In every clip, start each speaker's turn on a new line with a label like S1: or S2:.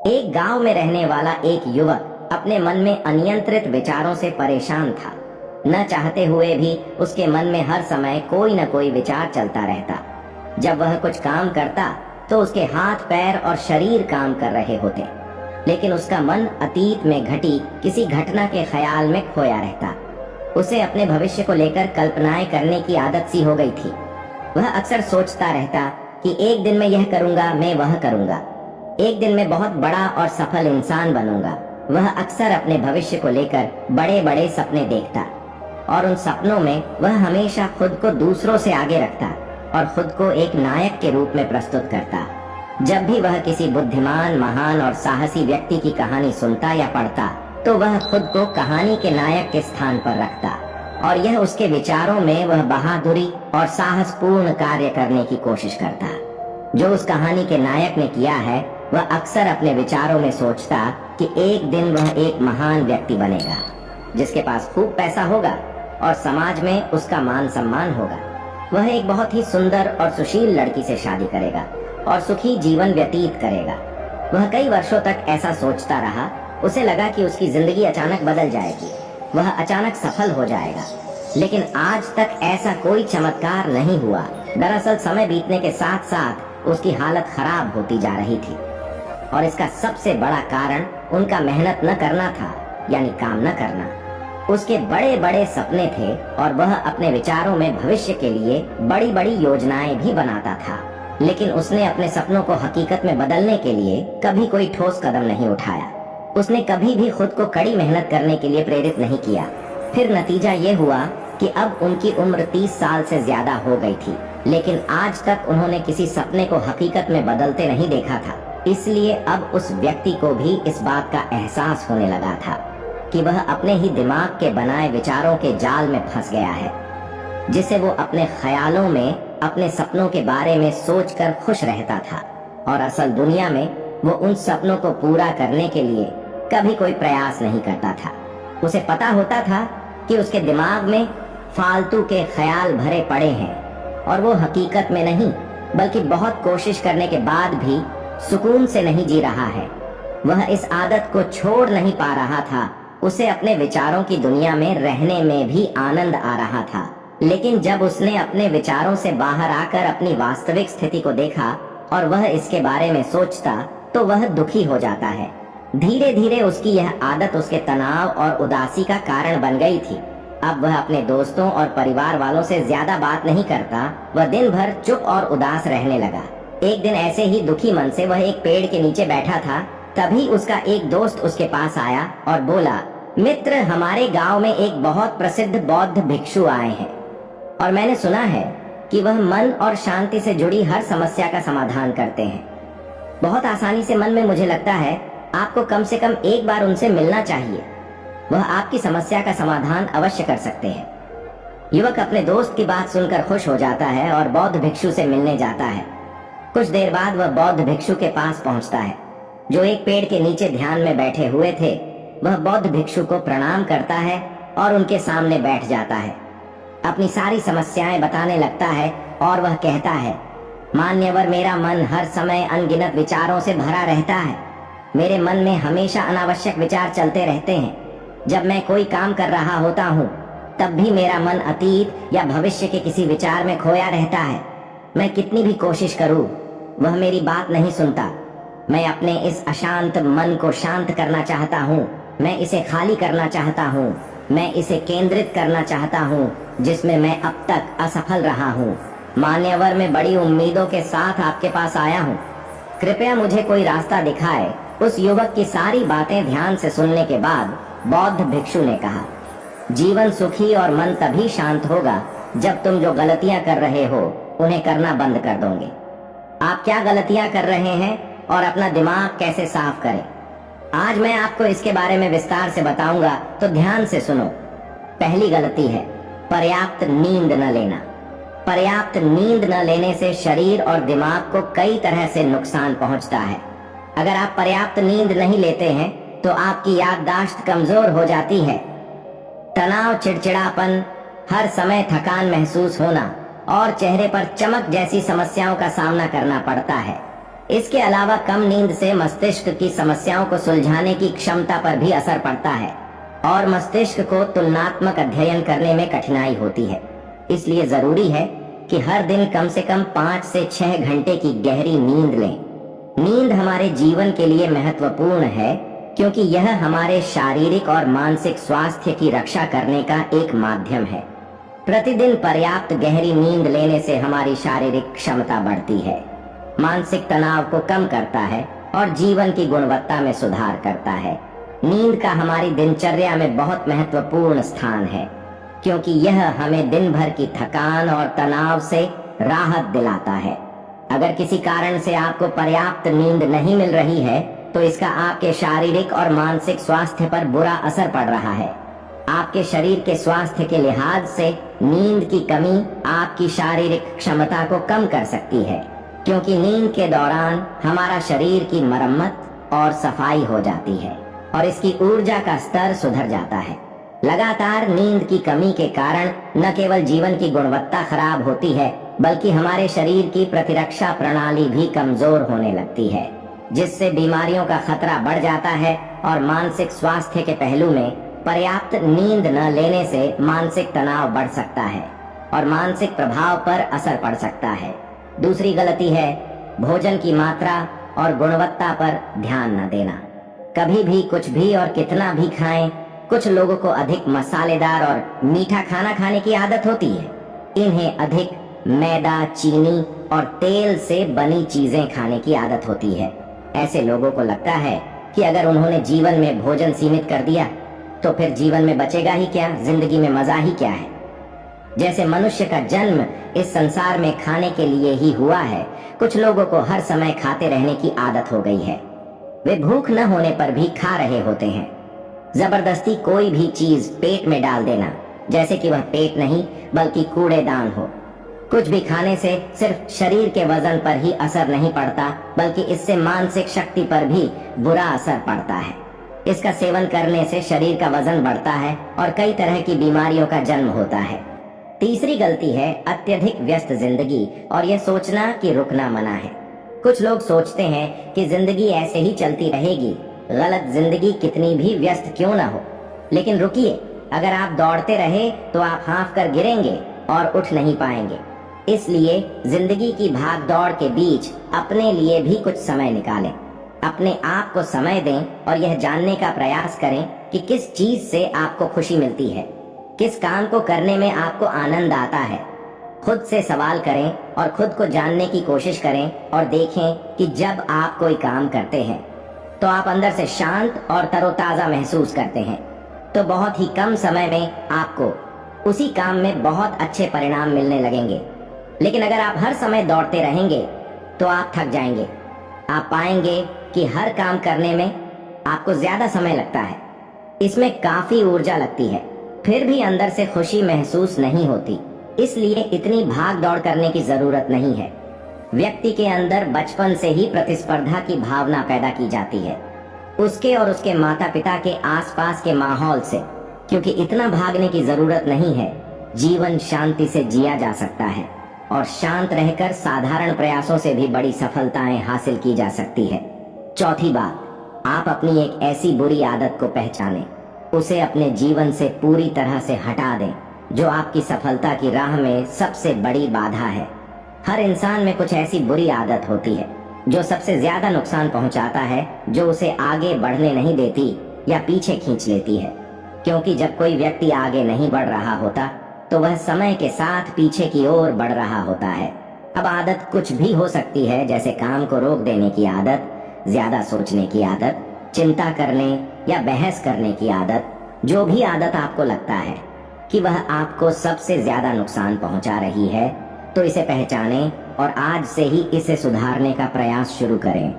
S1: एक गांव में रहने वाला एक युवक अपने मन में अनियंत्रित विचारों से परेशान था। न चाहते हुए भी उसके मन में हर समय कोई न कोई विचार चलता रहता। जब वह कुछ काम करता तो उसके हाथ पैर और शरीर काम कर रहे होते, लेकिन उसका मन अतीत में घटी किसी घटना के ख्याल में खोया रहता। उसे अपने भविष्य को लेकर कल्पनाएं करने की आदत सी हो गई थी। वह अक्सर सोचता रहता कि एक दिन मैं यह करूंगा, मैं वह करूंगा, एक दिन मैं बहुत बड़ा और सफल इंसान बनूंगा। वह अक्सर अपने भविष्य को लेकर बड़े बड़े सपने देखता और उन सपनों में वह हमेशा खुद को दूसरों से आगे रखता और खुद को एक नायक के रूप में प्रस्तुत करता। जब भी वह किसी बुद्धिमान, महान और साहसी व्यक्ति की कहानी सुनता या पढ़ता तो वह खुद को कहानी के नायक के स्थान पर रखता और यह उसके विचारों में वह बहादुरी और साहसपूर्ण कार्य करने की कोशिश करता। जो उस कहानी के नायक ने किया है वह अक्सर अपने विचारों में सोचता कि एक दिन वह एक महान व्यक्ति बनेगा, जिसके पास खूब पैसा होगा और समाज में उसका मान सम्मान होगा। वह एक बहुत ही सुंदर और सुशील लड़की से शादी करेगा और सुखी जीवन व्यतीत करेगा। वह कई वर्षों तक ऐसा सोचता रहा। उसे लगा कि उसकी जिंदगी अचानक बदल जाएगी, वह अचानक सफल हो जाएगा, लेकिन आज तक ऐसा कोई चमत्कार नहीं हुआ। दरअसल समय बीतने के साथ साथ उसकी हालत खराब होती जा रही थी और इसका सबसे बड़ा कारण उनका मेहनत न करना था, यानी काम न करना। उसके बड़े बड़े सपने थे और वह अपने विचारों में भविष्य के लिए बड़ी बड़ी योजनाएं भी बनाता था, लेकिन उसने अपने सपनों को हकीकत में बदलने के लिए कभी कोई ठोस कदम नहीं उठाया। उसने कभी भी खुद को कड़ी मेहनत करने के लिए प्रेरित नहीं किया। फिर नतीजा ये हुआ कि अब उनकी उम्र 30 साल से ज्यादा हो गई थी, लेकिन आज तक उन्होंने किसी सपने को हकीकत में बदलते नहीं देखा था। इसलिए अब उस व्यक्ति को भी इस बात का एहसास होने लगा था कि वह अपने ही दिमाग के बनाए विचारों के जाल में फंस गया है, जिसे वो अपने ख्यालों में अपने सपनों के बारे में सोचकर खुश रहता था और असल दुनिया में वो उन सपनों को पूरा करने के लिए कभी कोई प्रयास नहीं करता था। उसे पता होता था कि उसके दिमाग में फालतू के ख्याल भरे पड़े हैं और वो हकीकत में नहीं बल्कि बहुत कोशिश करने के बाद भी सुकून से नहीं जी रहा है। वह इस आदत को छोड़ नहीं पा रहा था। उसे अपने विचारों की दुनिया में रहने में भी आनंद आ रहा था, लेकिन जब उसने अपने विचारों से बाहर आकर अपनी वास्तविक स्थिति को देखा और वह इसके बारे में सोचता तो वह दुखी हो जाता है। धीरे धीरे उसकी यह आदत उसके तनाव और उदासी का कारण बन गई थी। अब वह अपने दोस्तों और परिवार वालों से ज्यादा बात नहीं करता। वह दिन भर चुप और उदास रहने लगा। एक दिन ऐसे ही दुखी मन से वह एक पेड़ के नीचे बैठा था। तभी उसका एक दोस्त उसके पास आया और बोला, मित्र, हमारे गांव में एक बहुत प्रसिद्ध बौद्ध भिक्षु आए हैं और मैंने सुना है कि वह मन और शांति से जुड़ी हर समस्या का समाधान करते हैं। बहुत आसानी से मन में मुझे लगता है आपको कम से कम एक बार उनसे मिलना चाहिए। वह आपकी समस्या का समाधान अवश्य कर सकते हैं। युवक अपने दोस्त की बात सुनकर खुश हो जाता है और बौद्ध भिक्षु से मिलने जाता है। कुछ देर बाद वह बौद्ध भिक्षु के पास पहुंचता है, जो एक पेड़ के नीचे ध्यान में बैठे हुए थे। वह बौद्ध भिक्षु को प्रणाम करता है और उनके सामने बैठ जाता है। अपनी सारी समस्याएं बताने लगता है और वह कहता है, मान्यवर, मेरा मन हर समय अनगिनत विचारों से भरा रहता है। मेरे मन में हमेशा अनावश्यक विचार चलते रहते हैं। जब मैं कोई काम कर रहा होता हूँ तब भी मेरा मन अतीत या भविष्य के किसी विचार में खोया रहता है। मैं कितनी भी कोशिश करूँ वह मेरी बात नहीं सुनता। मैं अपने इस अशांत मन को शांत करना चाहता हूँ। मैं इसे खाली करना चाहता हूँ। मैं इसे केंद्रित करना चाहता हूँ जिसमें मैं अब तक असफल रहा हूँ। मान्यवर, मैं बड़ी उम्मीदों के साथ आपके पास आया हूँ। कृपया मुझे कोई रास्ता दिखाए। उस युवक की सारी बातें ध्यान से सुनने के बाद बौद्ध भिक्षु ने कहा, जीवन सुखी और मन तभी शांत होगा जब तुम जो गलतियां कर रहे हो उन्हें करना बंद कर दोगे। आप क्या गलतियां कर रहे हैं और अपना दिमाग कैसे साफ करें, आज मैं आपको इसके बारे में विस्तार से बताऊंगा, तो ध्यान से सुनो। पहली गलती है पर्याप्त नींद न लेना। पर्याप्त नींद न लेने से शरीर और दिमाग को कई तरह से नुकसान पहुंचता है। अगर आप पर्याप्त नींद नहीं लेते हैं तो आपकी याददाश्त कमजोर हो जाती है। तनाव, चिड़चिड़ापन, हर समय थकान महसूस होना और चेहरे पर चमक जैसी समस्याओं का सामना करना पड़ता है। इसके अलावा कम नींद से मस्तिष्क की समस्याओं को सुलझाने की क्षमता पर भी असर पड़ता है और मस्तिष्क को तुलनात्मक अध्ययन करने में कठिनाई होती है। इसलिए जरूरी है कि हर दिन कम से कम 5 से 6 घंटे की गहरी नींद लें। नींद हमारे जीवन के लिए महत्वपूर्ण है क्योंकि यह हमारे शारीरिक और मानसिक स्वास्थ्य की रक्षा करने का एक माध्यम है। प्रतिदिन पर्याप्त गहरी नींद लेने से हमारी शारीरिक क्षमता बढ़ती है, मानसिक तनाव को कम करता है और जीवन की गुणवत्ता में सुधार करता है। नींद का हमारी दिनचर्या में बहुत महत्वपूर्ण स्थान है क्योंकि यह हमें दिन भर की थकान और तनाव से राहत दिलाता है। अगर किसी कारण से आपको पर्याप्त नींद नहीं मिल रही है तो इसका आपके शारीरिक और मानसिक स्वास्थ्य पर बुरा असर पड़ रहा है। आपके शरीर के स्वास्थ्य के लिहाज से नींद की कमी आपकी शारीरिक क्षमता को कम कर सकती है क्योंकि नींद के दौरान हमारा शरीर की मरम्मत और सफाई हो जाती है और इसकी ऊर्जा का स्तर सुधर जाता है। लगातार नींद की कमी के कारण न केवल जीवन की गुणवत्ता खराब होती है बल्कि हमारे शरीर की प्रतिरक्षा प्रणाली भी कमजोर होने लगती है, जिससे बीमारियों का खतरा बढ़ जाता है और मानसिक स्वास्थ्य के पहलू में पर्याप्त नींद न लेने से मानसिक तनाव बढ़ सकता है और मानसिक प्रभाव पर असर पड़ सकता है। दूसरी गलती है भोजन की मात्रा और गुणवत्ता पर ध्यान न देना। कभी भी कुछ भी और कितना भी खाएं। कुछ लोगों को अधिक मसालेदार और मीठा खाना खाने की आदत होती है। इन्हें अधिक मैदा, चीनी और तेल से बनी चीजें खाने की आदत होती है। ऐसे लोगों को लगता है कि अगर उन्होंने जीवन में भोजन सीमित कर दिया तो फिर जीवन में बचेगा ही क्या, जिंदगी में मजा ही क्या है। जैसे मनुष्य का जन्म इस संसार में खाने के लिए ही हुआ है, कुछ लोगों को हर समय खाते रहने की आदत हो गई है। वे भूख न होने पर भी खा रहे होते हैं। जबरदस्ती कोई भी चीज पेट में डाल देना, जैसे कि वह पेट नहीं बल्कि कूड़ेदान हो। कुछ भी खाने से सिर्फ शरीर के वजन पर ही असर नहीं पड़ता बल्कि इससे मानसिक शक्ति पर भी बुरा असर पड़ता है। इसका सेवन करने से शरीर का वजन बढ़ता है और कई तरह की बीमारियों का जन्म होता है। तीसरी गलती है अत्यधिक व्यस्त जिंदगी और यह सोचना कि रुकना मना है। कुछ लोग सोचते हैं कि जिंदगी ऐसे ही चलती रहेगी। गलत, जिंदगी कितनी भी व्यस्त क्यों ना हो। लेकिन रुकिए, अगर आप दौड़ते रहे तो आप हाँफ कर गिरेंगे और उठ नहीं पाएंगे। इसलिए जिंदगी की भाग दौड़ के बीच अपने लिए भी कुछ समय निकालें। अपने आप को समय दें और यह जानने का प्रयास करें कि किस चीज से आपको खुशी मिलती है, किस काम को करने में आपको आनंद आता है। खुद से सवाल करें और खुद को जानने की कोशिश करें और देखें कि जब आप कोई काम करते हैं तो आप अंदर से शांत और तरोताजा महसूस करते हैं तो बहुत ही कम समय में आपको उसी काम में बहुत अच्छे परिणाम मिलने लगेंगे। लेकिन अगर आप हर समय दौड़ते रहेंगे तो आप थक जाएंगे। आप पाएंगे कि हर काम करने में आपको ज्यादा समय लगता है, इसमें काफी ऊर्जा लगती है, फिर भी अंदर से खुशी महसूस नहीं होती। इसलिए इतनी भाग दौड़ करने की जरूरत नहीं है। व्यक्ति के अंदर बचपन से ही प्रतिस्पर्धा की भावना पैदा की जाती है, उसके और उसके माता पिता के आसपास के माहौल से। क्योंकि इतना भागने की जरूरत नहीं है, जीवन शांति से जिया जा सकता है और शांत रहकर साधारण प्रयासों से भी बड़ी सफलताएं हासिल की जा सकती है। चौथी बात, आप अपनी एक ऐसी बुरी आदत को पहचानें, उसे अपने जीवन से पूरी तरह से हटा दें जो आपकी सफलता की राह में सबसे बड़ी बाधा है। हर इंसान में कुछ ऐसी बुरी आदत होती है जो सबसे ज्यादा नुकसान पहुंचाता है, जो उसे आगे बढ़ने नहीं देती या पीछे खींच लेती है। क्योंकि जब कोई व्यक्ति आगे नहीं बढ़ रहा होता तो वह समय के साथ पीछे की ओर बढ़ रहा होता है। अब आदत कुछ भी हो सकती है, जैसे काम को रोक देने की आदत, ज्यादा सोचने की आदत, चिंता करने या बहस करने की आदत। जो भी आदत आपको लगता है कि वह आपको सबसे ज्यादा नुकसान पहुंचा रही है तो इसे पहचानें और आज से ही इसे सुधारने का प्रयास शुरू करें।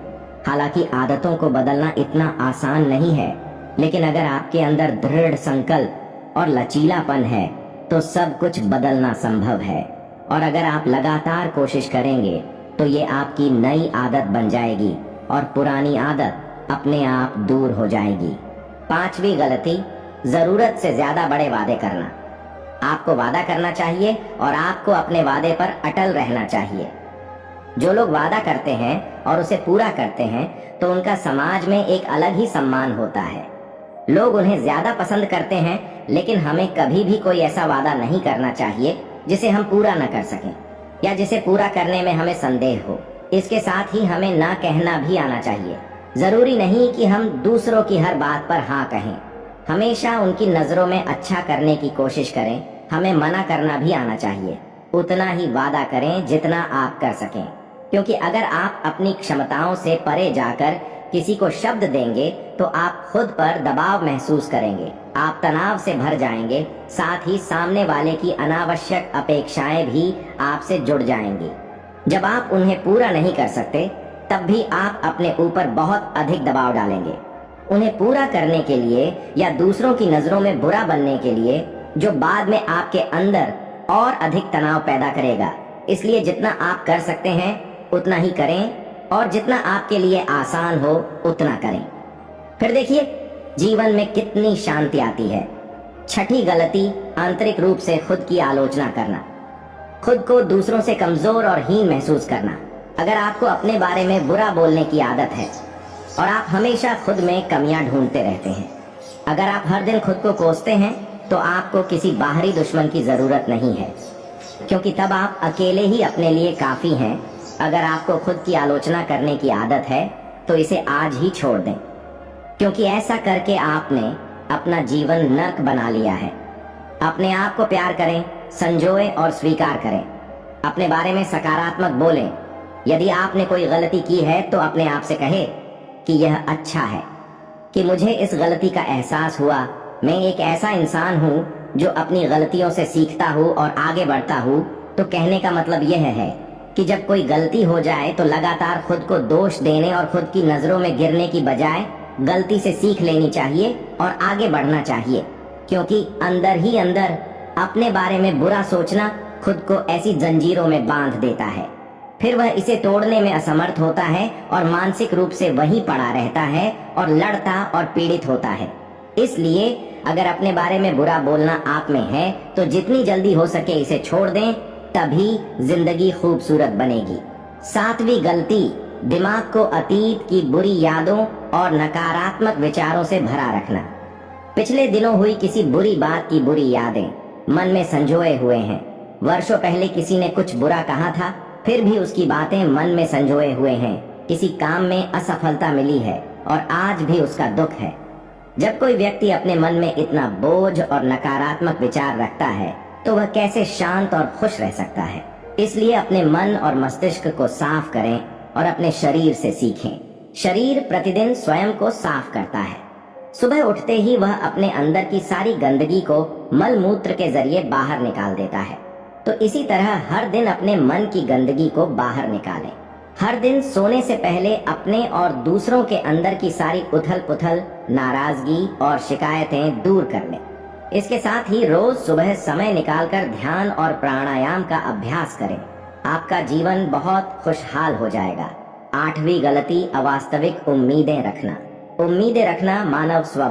S1: हालांकि आदतों को बदलना इतना आसान नहीं है, लेकिन अगर आपके अंदर दृढ़ संकल्प और लचीलापन है तो सब कुछ बदलना संभव है। और अगर आप लगातार कोशिश करेंगे तो ये आपकी नई आदत बन जाएगी और पुरानी आदत अपने आप दूर हो जाएगी। पांचवी गलती, जरूरत से ज्यादा बड़े वादे करना। आपको वादा करना चाहिए और आपको अपने वादे पर अटल रहना चाहिए। जो लोग वादा करते हैं और उसे पूरा करते हैं तो उनका समाज में एक अलग ही सम्मान होता है। लोग उन्हें ज्यादा पसंद करते हैं, लेकिन हमें कभी भी कोई ऐसा वादा नहीं करना चाहिए जिसे हम पूरा न कर सकें या जिसे पूरा करने में हमें संदेह हो। इसके साथ ही हमें ना कहना भी आना चाहिए। जरूरी नहीं कि हम दूसरों की हर बात पर हाँ कहें। हमेशा उनकी नजरों में अच्छा करने की कोशिश करें। हमें मना करना भी आना चाहिए। उतना ही वादा करें जितना आप कर सकें, क्योंकि अगर आप अपनी क्षमताओं से परे जाकर किसी को शब्द देंगे तो आप खुद पर दबाव महसूस करेंगे, आप तनाव से भर जाएंगे, साथ ही सामने वाले की अनावश्यक अपेक्षाएं भी आपसे जुड़ जाएंगी। जब आप उन्हें पूरा नहीं कर सकते तब भी आप अपने ऊपर बहुत अधिक दबाव डालेंगे। उन्हें पूरा करने के लिए या दूसरों की नजरों में बुरा बनने के लिए, जो बाद में आपके अंदर और अधिक तनाव पैदा करेगा। इसलिए जितना आप कर सकते हैं उतना ही करें और जितना आपके लिए आसान हो उतना करें। फिर देखिए जीवन में कितनी शांति आती है। छठी गलती, आंतरिक रूप से खुद की आलोचना करना, खुद को दूसरों से कमजोर और हीन महसूस करना। अगर आपको अपने बारे में बुरा बोलने की आदत है और आप हमेशा खुद में कमियां ढूंढते रहते हैं, अगर आप हर दिन खुद को कोसते हैं, तो आपको किसी बाहरी दुश्मन की जरूरत नहीं है, क्योंकि तब आप अकेले ही अपने लिए काफी हैं। अगर आपको खुद की आलोचना करने की आदत है तो इसे आज ही छोड़ दें, क्योंकि ऐसा करके आपने अपना जीवन नर्क बना लिया है। अपने आप को प्यार करें, संजोए और स्वीकार करें। अपने बारे में सकारात्मक बोलें। यदि आपने कोई गलती की है तो अपने आप से कहे कि यह अच्छा है कि मुझे इस गलती का एहसास हुआ। मैं एक ऐसा इंसान हूँ जो अपनी गलतियों से सीखता हूँ और आगे बढ़ता हूँ। तो कहने का मतलब यह है कि जब कोई गलती हो जाए तो लगातार खुद को दोष देने और खुद की नजरों में गिरने की बजाय गलती से सीख लेनी चाहिए और आगे बढ़ना चाहिए, क्योंकि अंदर ही अंदर अपने बारे में बुरा सोचना खुद को ऐसी जंजीरों में बांध देता है। फिर वह इसे तोड़ने में असमर्थ होता है और मानसिक रूप से वहीं पड़ा रहता है और लड़ता और पीड़ित होता है। इसलिए अगर अपने बारे में बुरा बोलना आप में है तो जितनी जल्दी हो सके इसे छोड़ दें, तभी जिंदगी खूबसूरत बनेगी। सातवीं गलती, दिमाग को अतीत की बुरी यादों और नकारात्मक विचारों से भरा रखना। पिछले दिनों हुई किसी बुरी बात की बुरी यादें मन में संजोए हुए हैं। वर्षों पहले किसी ने कुछ बुरा कहा था, फिर भी उसकी बातें मन में संजोए हुए हैं। किसी काम में असफलता मिली है और आज भी उसका दुख है। जब कोई व्यक्ति अपने मन में इतना बोझ और नकारात्मक विचार रखता है तो वह कैसे शांत और खुश रह सकता है। इसलिए अपने मन और मस्तिष्क को साफ करें और अपने शरीर से सीखें। शरीर प्रतिदिन स्वयं को साफ करता है। सुबह उठते ही वह अपने अंदर की सारी गंदगी को मल मूत्र के जरिए बाहर निकाल देता है। तो इसी तरह हर दिन अपने मन की गंदगी को बाहर निकालें। हर दिन सोने से पहले अपने और दूसरों के अंदर की सारी उथल पुथल, नाराजगी और शिकायतें दूर कर लें। इसके साथ ही रोज सुबह समय निकालकर ध्यान और प्राणायाम का अभ्यास करें। आपका जीवन बहुत खुशहाल हो जाएगा। आठवीं गलती, अवास्तविक उम्मीदें रखना। उम्मीदें रखना मानव स्वभाव